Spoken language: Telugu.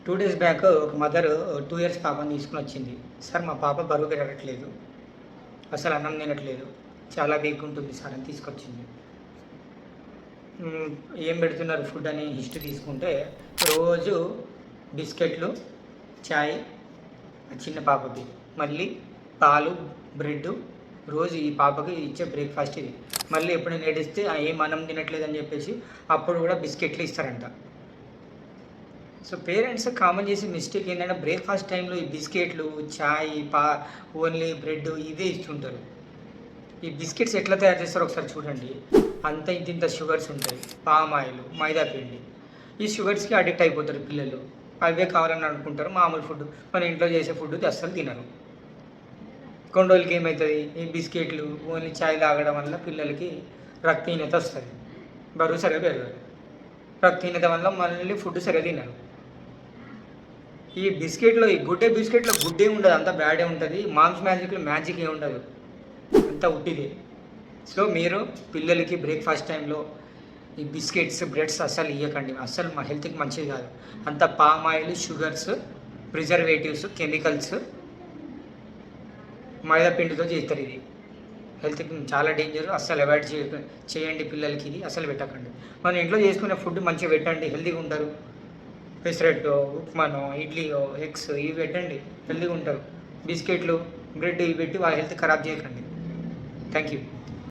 2 డేస్ బ్యాక్ ఒక మదర్ 2 ఇయర్స్ పాపని తీసుకొనొచ్చింది. సార్ మా పాప బరువు పెరగట్లేదు. అసలు అన్నం తినట్లేదు. చాలా వీక్‌గా ఉంటుంది సార్ అని తీసుకొచ్చింది. హ్మ్. ఏం పెడుతున్నారు ఫుడ్ అని హిస్టరీ తీసుకుంటే రోజు బిస్కెట్‌లు, చాయ్ చిన్న పాపకి. మళ్ళీ పాలు, బ్రెడ్డు రోజు ఈ పాపకి ఇచ్చే బ్రేక్‌ఫాస్ట్ ఇది. మళ్ళీ ఎప్పుడైనా ఏడిస్తే ఏం అన్నం తినట్లేదని చెప్పేసి అప్పుడు కూడా బిస్కెట్‌లు ఇస్తారంట. సో పేరెంట్స్ కామన్ చేసే మిస్టేక్ ఏంటంటే బ్రేక్‌ఫాస్ట్ టైంలో ఈ బిస్కెట్‌లు, చాయ్, ఓన్లీ బ్రెడ్ ఇవే ఇస్తుంటారు. ఈ బిస్కెట్స్ ఎట్లా తయారు చేస్తారో ఒకసారి చూడండి. అంత ఇంతింత షుగర్స్ ఉంటాయి. పామ్ ఆయిల్, మైదా పిండి. ఈ షుగర్స్‌కి అడిక్ట్ అయిపోతారు పిల్లలు. అవే కావాలని అనుకుంటారు. మామూలు ఫుడ్ మన ఇంట్లో చేసే ఫుడ్ అస్సలు తినరు. కొన్ని రోజులకి ఏమైతది? ఈ బిస్కెట్‌లు, ఓన్లీ చాయ్ తాగడం వల్ల పిల్లలకి రక్తహీనత వస్తది. బరువు సరిగ్గా పెరగరు. రక్తహీనత వల్ల మళ్ళీ ఫుడ్ సరిగ్గా తినరు. ఈ బిస్కెట్‌లో ఈ గుడ్డే బిస్కెట్‌లో గుడ్డే ఉండదు. అంతా బ్యాడే ఉంటది. మామ్స్ మ్యాజిక్‌లో మ్యాజిక్ ఏమి ఉండదు. అంతా ఉట్టిదే. సో, మీరు పిల్లలకి బ్రేక్‌ఫాస్ట్ టైంలో ఈ బిస్కెట్స్, బ్రెడ్స్ అస్సలు ఇయ్యకండి. అస్సలు మా హెల్త్‌కి మంచిది కాదు. అంతా palm oil, sugars, preservatives, chemicals, మైదా పిండితో చేస్తారు ఇది. హెల్త్‌కి చాలా డేంజర్. అస్సలు అవాయిడ్ చేయండి పిల్లలకి ఇది. అస్సలు పెట్టకండి. మన ఇంట్లో చేసుకునే ఫుడ్ మంచిగా పెట్టండి. హెల్తీగా ఉంటారు. పెసరట్టో, ఉప్మానో, ఇడ్లీయో, ఎగ్స్ ఇవి పెట్టండి. హెల్తీగా ఉంటారు. బిస్కెట్‌లు, బ్రెడ్ ఇవి పెట్టి వాళ్ళ హెల్త్ ఖరాబ్ చేయకండి. Thank you.